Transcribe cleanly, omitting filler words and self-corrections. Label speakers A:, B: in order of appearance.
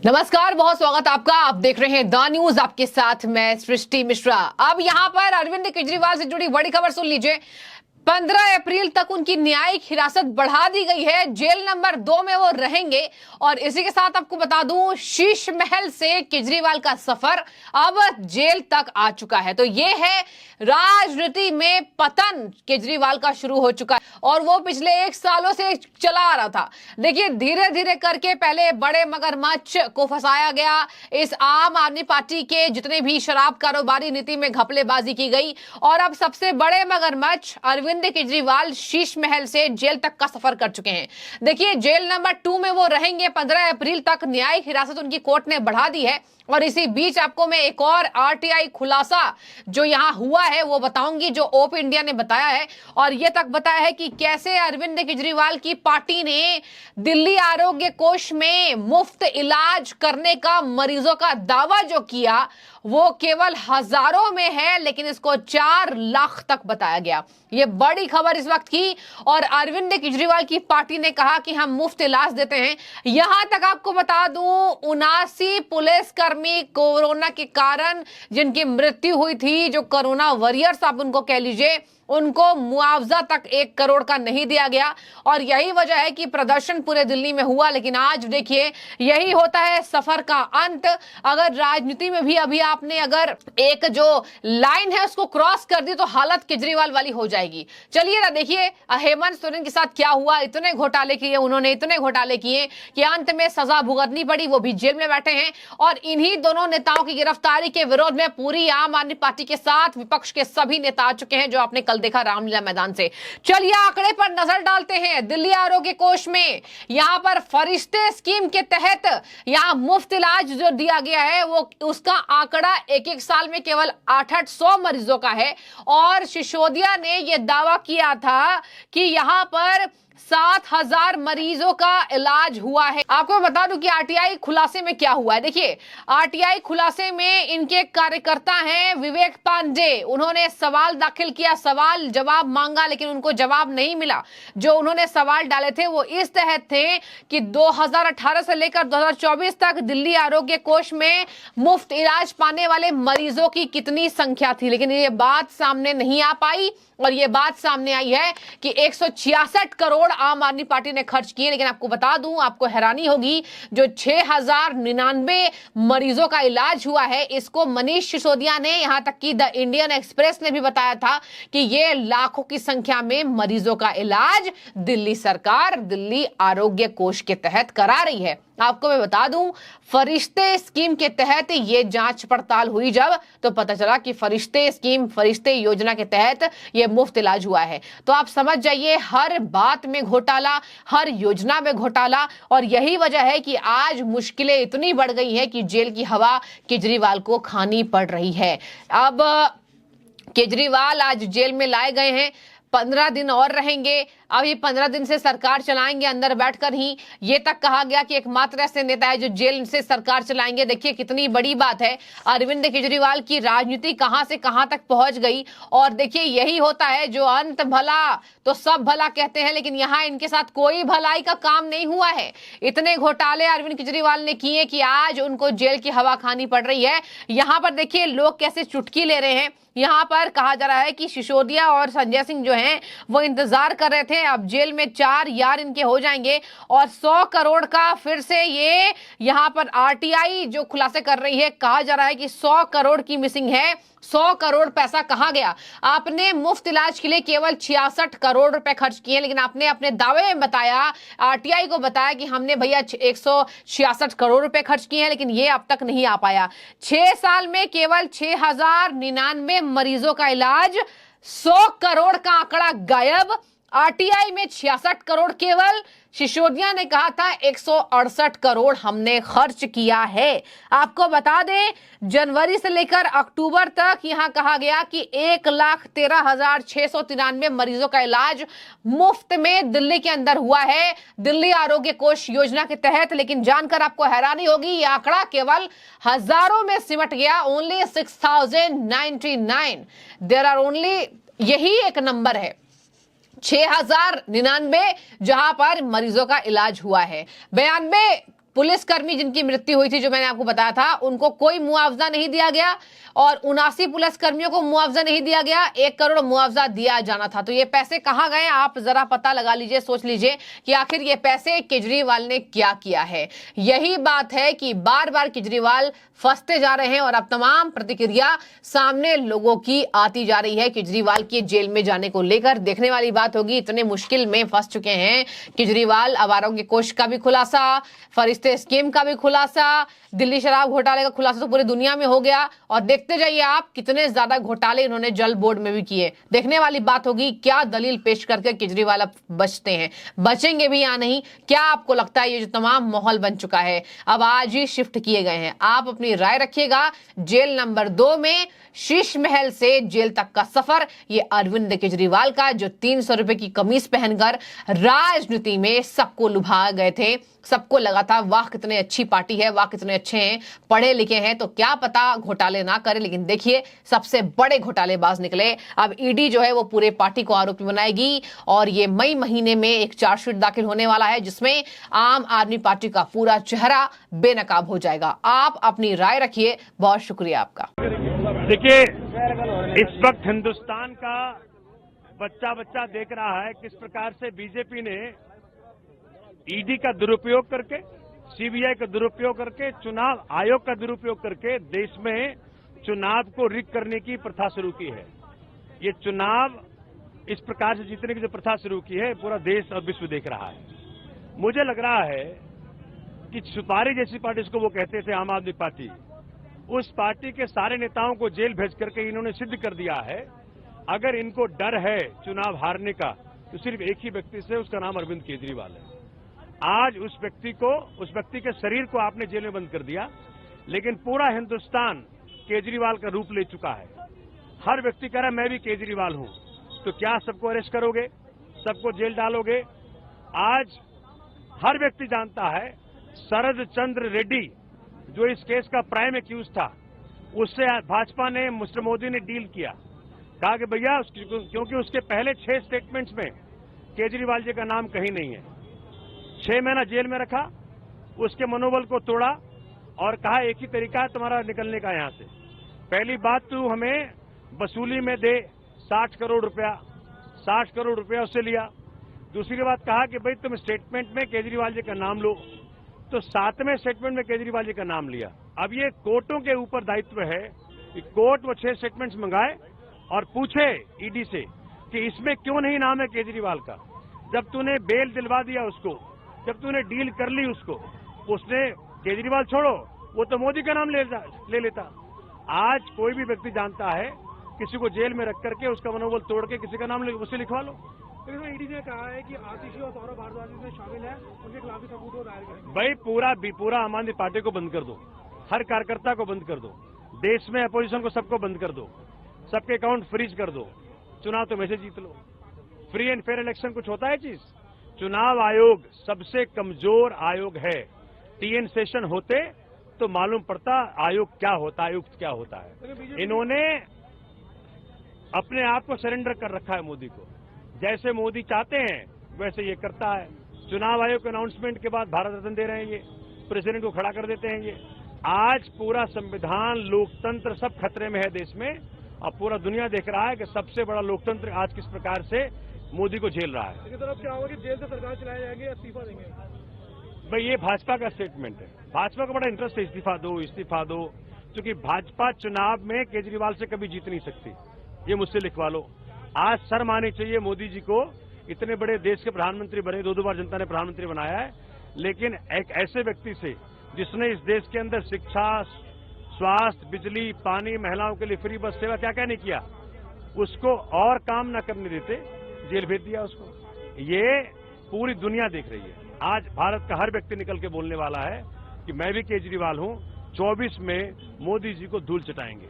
A: नमस्कार, बहुत स्वागत आपका। आप देख रहे हैं द न्यूज, आपके साथ मैं सृष्टि मिश्रा। अब यहां पर अरविंद केजरीवाल से जुड़ी बड़ी खबर सुन लीजिए। 15 अप्रैल तक उनकी न्यायिक हिरासत बढ़ा दी गई है। जेल नंबर 2 में वो रहेंगे। और इसी के साथ आपको बता दूं, शीश महल से केजरीवाल का सफर अब जेल तक आ चुका है। तो ये है राजनीति में पतन केजरीवाल का शुरू हो चुका है और वो पिछले 1 सालों से चला आ रहा था। देखिए, धीरे धीरे करके पहले बड़े मगरमच्छ को फंसाया गया। इस आम आदमी पार्टी के जितने भी शराब कारोबारी नीति में घपलेबाजी की गई और अब सबसे बड़े मगरमच्छ अरविंद केजरीवाल शीश महल से जेल तक का सफर कर चुके हैं। देखिए, जेल नंबर 2 में वो रहेंगे। 15 अप्रैल तक न्यायिक हिरासत उनकी कोर्ट ने बढ़ा दी है। और इसी बीच आपको मैं एक और आरटीआई खुलासा जो यहां हुआ है वो बताऊंगी, जो ओप इंडिया ने बताया है। और यह तक बताया है कि कैसे अरविंद केजरीवाल की पार्टी ने दिल्ली आरोग्य कोष में मुफ्त इलाज करने का मरीजों का दावा जो किया वो केवल हजारों में है, लेकिन इसको 4 लाख तक बताया गया। ये बड़ी खबर इस वक्त की। और अरविंद केजरीवाल की पार्टी ने कहा कि हम मुफ्त इलाज देते हैं। यहां तक आपको बता दूं, 79 पुलिसकर्मी कोरोना के कारण जिनकी मृत्यु हुई थी, जो कोरोना वॉरियर्स आप उनको कह लीजिए, उनको मुआवजा तक 1 करोड़ का नहीं दिया गया। और यही वजह है कि प्रदर्शन पूरे दिल्ली में हुआ। लेकिन आज देखिए, यही होता है सफर का अंत। अगर राजनीति में भी अभी आपने अगर एक जो लाइन है उसको क्रॉस कर दी तो हालत केजरीवाल वाली हो जाएगी। चलिए ना, देखिए हेमंत सोरेन के साथ क्या हुआ। इतने घोटाले किए उन्होंने, इतने घोटाले किए कि अंत में सजा भुगतनी पड़ी। वो भी जेल में बैठे हैं। और इन्हीं दोनों नेताओं की गिरफ्तारी के विरोध में पूरी आम आदमी पार्टी के साथ विपक्ष के सभी नेता आ चुके हैं, जो आपने कल देखा रामलीला मैदान से। चलिए आंकड़े पर नजर डालते हैं। दिल्ली आरोग्य कोष में यहां पर फरिश्ते स्कीम के तहत यहां मुफ्त इलाज जो दिया गया है वो उसका आंकड़ा एक साल में केवल 800 मरीजों का है। और सिसोदिया ने यह दावा किया था कि यहां पर 7000 मरीजों का इलाज हुआ है। आपको बता दूं कि आरटीआई खुलासे में क्या हुआ है। देखिए, आरटीआई खुलासे में इनके कार्यकर्ता हैं विवेक पांडे। उन्होंने सवाल दाखिल किया, सवाल जवाब मांगा, लेकिन उनको जवाब नहीं मिला। जो उन्होंने सवाल डाले थे वो इस तहत थे कि 2018 से लेकर 2024 तक दिल्ली आरोग्य कोष में मुफ्त इलाज पाने वाले मरीजों की कितनी संख्या थी। लेकिन ये बात सामने नहीं आ पाई। और ये बात सामने आई है कि 166 करोड़ आम आदमी पार्टी ने खर्च किए। लेकिन आपको बता दूं, आपको हैरानी होगी, जो 6099 मरीजों का इलाज हुआ है, इसको मनीष सिसोदिया ने, यहां तक कि द इंडियन एक्सप्रेस ने भी बताया था कि ये लाखों की संख्या में मरीजों का इलाज दिल्ली सरकार दिल्ली आरोग्य कोष के तहत करा रही है। आपको मैं बता दूं, फरिश्ते स्कीम के तहत ये जांच पड़ताल हुई जब, तो पता चला कि फरिश्ते स्कीम, फरिश्ते योजना के तहत ये मुफ्त इलाज हुआ है। तो आप समझ जाइए, हर बात में घोटाला, हर योजना में घोटाला। और यही वजह है कि आज मुश्किलें इतनी बढ़ गई हैं कि जेल की हवा केजरीवाल को खानी पड़ रही है। अब केजरीवाल आज जेल में लाए गए हैं, 15 दिन और रहेंगे। अब ये 15 दिन से सरकार चलाएंगे अंदर बैठकर ही। ये तक कहा गया कि एकमात्र ऐसे नेता है जो जेल से सरकार चलाएंगे। देखिए कितनी बड़ी बात है। अरविंद केजरीवाल की राजनीति कहां से कहां तक पहुंच गई। और देखिए, यही होता है, जो अंत भला तो सब भला कहते हैं, लेकिन यहां इनके साथ कोई भलाई का काम नहीं हुआ है। इतने घोटाले अरविंद केजरीवाल ने किए कि आज उनको जेल की हवा खानी पड़ रही है। यहां पर देखिए लोग कैसे चुटकी ले रहे हैं। यहां पर कहा जा रहा है कि सिसोदिया और संजय सिंह जो हैं वो इंतजार कर रहे थे। अब जेल में 4 यार इनके हो जाएंगे। और 100 करोड़ का फिर से ये यहां पर आरटीआई जो खुलासे कर रही है, कहा जा रहा है कि 100 करोड़ की मिसिंग है। 100 करोड़ पैसा कहां गया। आपने मुफ्त इलाज के लिए केवल 66 करोड़ रुपए खर्च किए, लेकिन आपने अपने दावे में बताया, आरटीआई को बताया कि हमने भैया 166 करोड़ रुपए खर्च किए हैं, लेकिन ये अब तक नहीं आ पाया। 6 साल में केवल 6099 मरीजों का इलाज, 100 करोड़ का आंकड़ा गायब। आरटीआई में 66 करोड़ केवल। सिसोदिया ने कहा था 168 करोड़ हमने खर्च किया है। आपको बता दें, जनवरी से लेकर अक्टूबर तक यहां कहा गया कि 1,13,693 मरीजों का इलाज मुफ्त में दिल्ली के अंदर हुआ है, दिल्ली आरोग्य कोष योजना के तहत। लेकिन जानकर आपको हैरानी होगी, यह आंकड़ा केवल हजारों में सिमट गया। ओनली 6099। देयर आर ओनली, यही एक नंबर है, 6099 जहां पर मरीजों का इलाज हुआ है। 92 पुलिसकर्मी जिनकी मृत्यु हुई थी, जो मैंने आपको बताया था, उनको कोई मुआवजा नहीं दिया गया और 79 पुलिसकर्मियों को मुआवजा नहीं दिया गया। 1 करोड़ मुआवजा दिया जाना था। तो ये पैसे कहां गए, आप जरा पता लगा लीजिए, सोच लीजिए कि आखिर ये पैसे केजरीवाल ने क्या किया है। यही बात है कि बार बार केजरीवाल फंसते जा रहे हैं और अब तमाम प्रतिक्रिया सामने लोगों की आती जा रही है केजरीवाल के जेल में जाने को लेकर। देखने वाली बात होगी, इतने मुश्किल में फंस चुके हैं केजरीवाल। अब आरोग्य कोष का भी खुलासा, फरिश्ते स्कीम का भी खुलासा, दिल्ली शराब घोटाले का खुलासा तो पूरी दुनिया में हो गया और देखते जाइए आप कितने ज्यादा घोटाले इन्होंने जल बोर्ड में भी किए। देखने वाली बात होगी क्या दलील पेश करके केजरीवाल अब बचते हैं, बचेंगे भी या नहीं। क्या आपको लगता है ये जो तमाम माहौल बन चुका है अब आज ही शिफ्ट किए गए हैं? आप अपनी राय रखिएगा। जेल नंबर 2 में शीश महल से जेल तक का सफर, ये अरविंद केजरीवाल का, जो 300 रुपए की कमीज पहनकर राजनीति में सबको लुभा गए थे। सबको लगा था वाह कितने अच्छी पार्टी है, वाह कितने अच्छे हैं, पढ़े लिखे हैं, तो क्या पता घोटाले ना करे। लेकिन देखिए सबसे बड़े घोटालेबाज निकले। अब ईडी जो है वो पूरे पार्टी को आरोपी बनाएगी और ये मई महीने में एक चार्जशीट दाखिल होने वाला है जिसमें आम आदमी पार्टी का पूरा चेहरा बेनकाब हो जाएगा। आप अपनी राय रखिए। बहुत शुक्रिया आपका।
B: देखिए, इस वक्त हिंदुस्तान का बच्चा बच्चा देख रहा है किस प्रकार से बीजेपी ने ईडी का दुरुपयोग करके, सीबीआई का दुरुपयोग करके, चुनाव आयोग का दुरुपयोग करके देश में चुनाव को रिग करने की प्रथा शुरू की है। ये चुनाव इस प्रकार से जीतने की जो प्रथा शुरू की है पूरा देश और विश्व देख रहा है। मुझे लग रहा है कि सुपारी जैसी पार्टी, जिसको वो कहते थे आम आदमी पार्टी, उस पार्टी के सारे नेताओं को जेल भेज करके इन्होंने सिद्ध कर दिया है अगर इनको डर है चुनाव हारने का तो सिर्फ एक ही व्यक्ति से, उसका नाम अरविंद केजरीवाल है। आज उस व्यक्ति के शरीर को आपने जेल में बंद कर दिया, लेकिन पूरा हिंदुस्तान केजरीवाल का रूप ले चुका है। हर व्यक्ति कह रहा है मैं भी केजरीवाल हूं। तो क्या सबको अरेस्ट करोगे, सबको जेल डालोगे? आज हर व्यक्ति जानता है शरद चंद्र रेड्डी जो इस केस का प्राइम एक्यूज था, उससे भाजपा ने, मिस्टर मोदी ने डील किया, कहा कि भैया क्योंकि उसके पहले 6 स्टेटमेंट्स में केजरीवाल जी का नाम कहीं नहीं है, 6 महीना जेल में रखा, उसके मनोबल को तोड़ा और कहा एक ही तरीका है तुम्हारा निकलने का यहां से। पहली बात, तू हमें वसूली में दे 60 करोड़ रुपया, 60 करोड़ रुपया उससे लिया। दूसरी बात कहा कि भाई तुम स्टेटमेंट में केजरीवाल जी का नाम लो, तो 7वें स्टेटमेंट में केजरीवाल जी का नाम लिया। अब ये कोर्टों के ऊपर दायित्व है कि कोर्ट वो 6 स्टेटमेंट्स मंगाए और पूछे ईडी से कि इसमें क्यों नहीं नाम है केजरीवाल का। जब तूने बेल दिलवा दिया उसको, जब तूने डील कर ली उसने केजरीवाल छोड़ो, वो तो मोदी का नाम ले लेता। आज कोई भी व्यक्ति जानता है किसी को जेल में रख करके उसका मनोबल तोड़ के किसी का नाम उससे लिखवा लो।
C: ईडी ने कहा है कि आतिशी और सौरभ भारद्वाज इसमें शामिल है, उनके खिलाफ भी सबूत को दायर करेंगे।
B: भाई पूरा आम आदमी पार्टी को बंद कर दो, हर कार्यकर्ता को बंद कर दो, देश में अपोजिशन को सबको बंद कर दो, सबके अकाउंट फ्रीज कर दो, चुनाव तो वैसे जीत लो। फ्री एंड फेयर इलेक्शन कुछ होता है चीज? चुनाव आयोग सबसे कमजोर आयोग है। TN सेशन होते तो मालूम पड़ता आयोग क्या होता है, आयुक्त क्या होता है। इन्होंने अपने आप को सरेंडर कर रखा है मोदी को। जैसे मोदी चाहते हैं वैसे ये करता है। चुनाव आयोग के अनाउंसमेंट के बाद भारत रत्न दे रहे हैं, ये प्रेसिडेंट को खड़ा कर देते हैं। ये आज पूरा संविधान, लोकतंत्र सब खतरे में है देश में और पूरा दुनिया देख रहा है कि सबसे बड़ा लोकतंत्र आज किस प्रकार से मोदी को झेल रहा है।
C: तरफ क्या होगा कि जेल से सरकार चलाए जाएंगे, इस्तीफा देंगे?
B: भाई ये भाजपा का स्टेटमेंट है, भाजपा का बड़ा इंटरेस्ट है इस्तीफा दो, क्योंकि भाजपा चुनाव में केजरीवाल से कभी जीत नहीं सकती। ये मुझसे लिखवा लो। आज शर्म आनी चाहिए मोदी जी को, इतने बड़े देश के प्रधानमंत्री बने, 2 बार जनता ने प्रधानमंत्री बनाया है, लेकिन एक ऐसे व्यक्ति से जिसने इस देश के अंदर शिक्षा, स्वास्थ्य, बिजली, पानी, महिलाओं के लिए फ्री बस सेवा क्या क्या नहीं किया, उसको और काम न करने देते जेल भेज दिया उसको। ये पूरी दुनिया देख रही है। आज भारत का हर व्यक्ति निकल के बोलने वाला है कि मैं भी केजरीवाल हूं, 24 में मोदी जी को धूल चटाएंगे।